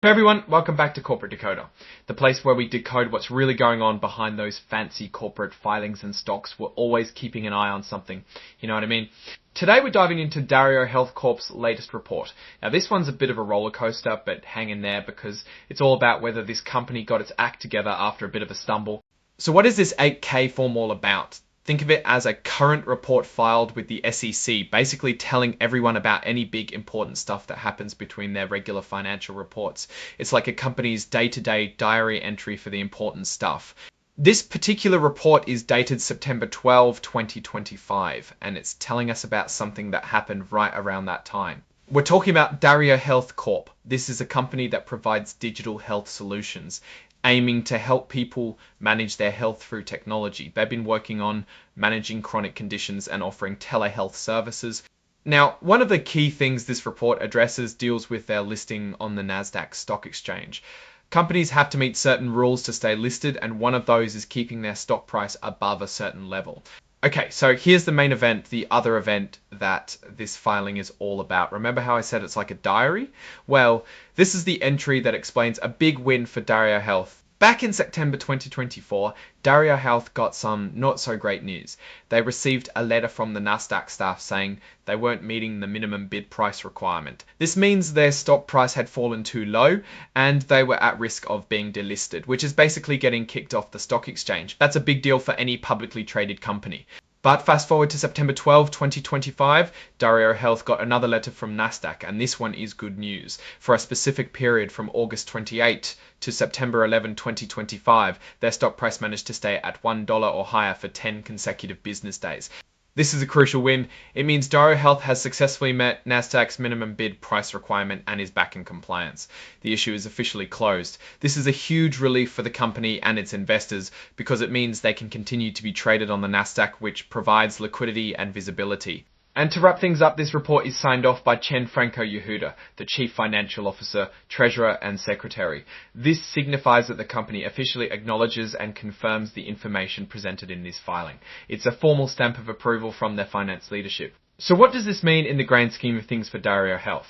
Hey everyone, welcome back to Corporate Decoder, the place where we decode what's really going on behind those fancy corporate filings and stocks. We're always keeping an eye on something, you know what I mean? Today we're diving into DarioHealth Corp's latest report. Now this one's a bit of a roller coaster, but hang in there because it's all about whether this company got its act together after a bit of a stumble. So what is this 8K form all about? Think of it as a current report filed with the SEC, basically telling everyone about any big important stuff that happens between their regular financial reports. It's like a company's day-to-day diary entry for the important stuff. This particular report is dated September 12, 2025, and it's telling us about something that happened right around that time. We're talking about DarioHealth Corp. This is a company that provides digital health solutions, aiming to help people manage their health through technology. They've been working on managing chronic conditions and offering telehealth services. Now, one of the key things this report addresses deals with their listing on the Nasdaq stock exchange. Companies have to meet certain rules to stay listed, and one of those is keeping their stock price above a certain level. Okay, so here's the main event, the other event that this filing is all about. Remember how I said it's like a diary? Well, this is the entry that explains a big win for DarioHealth. Back in September 2024, DarioHealth got some not so great news. They received a letter from the Nasdaq staff saying they weren't meeting the minimum bid price requirement. This means their stock price had fallen too low and they were at risk of being delisted, which is basically getting kicked off the stock exchange. That's a big deal for any publicly traded company. But fast forward to September 12, 2025, DarioHealth got another letter from Nasdaq, and this one is good news. For a specific period from August 28 to September 11, 2025, their stock price managed to stay at $1 or higher for 10 consecutive business days. This is a crucial win. It means DarioHealth has successfully met Nasdaq's minimum bid price requirement and is back in compliance. The issue is officially closed. This is a huge relief for the company and its investors because it means they can continue to be traded on the Nasdaq, which provides liquidity and visibility. And to wrap things up, this report is signed off by Chen Franco Yehuda, the Chief Financial Officer, Treasurer and Secretary. This signifies that the company officially acknowledges and confirms the information presented in this filing. It's a formal stamp of approval from their finance leadership. So what does this mean in the grand scheme of things for DarioHealth?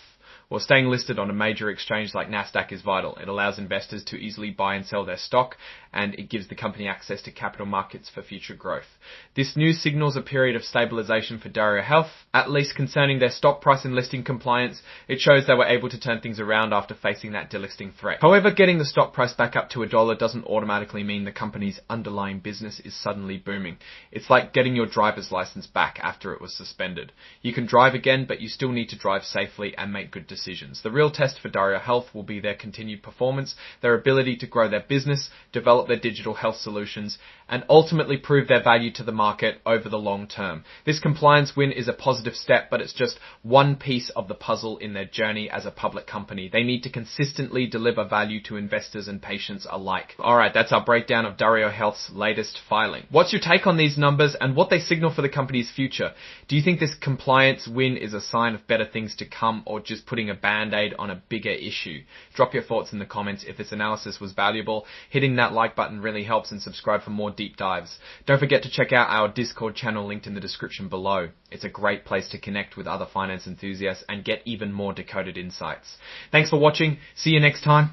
Well, staying listed on a major exchange like Nasdaq is vital. It allows investors to easily buy and sell their stock, and it gives the company access to capital markets for future growth. This news signals a period of stabilization for DarioHealth, at least concerning their stock price and listing compliance. It shows they were able to turn things around after facing that delisting threat. However, getting the stock price back up to $1 doesn't automatically mean the company's underlying business is suddenly booming. It's like getting your driver's license back after it was suspended. You can drive again, but you still need to drive safely and make good decisions. The real test for DarioHealth will be their continued performance, their ability to grow their business, develop their digital health solutions, and ultimately prove their value to the market over the long term. This compliance win is a positive step, but it's just one piece of the puzzle in their journey as a public company. They need to consistently deliver value to investors and patients alike. Alright, that's our breakdown of DarioHealth's latest filing. What's your take on these numbers and what they signal for the company's future? Do you think this compliance win is a sign of better things to come, or just putting a band-aid on a bigger issue? Drop your thoughts in the comments. If this analysis was valuable, hitting that like button really helps, and subscribe for more deep dives. Don't forget to check out our Discord channel linked in the description below. It's a great place to connect with other finance enthusiasts and get even more decoded insights. Thanks for watching. See you next time.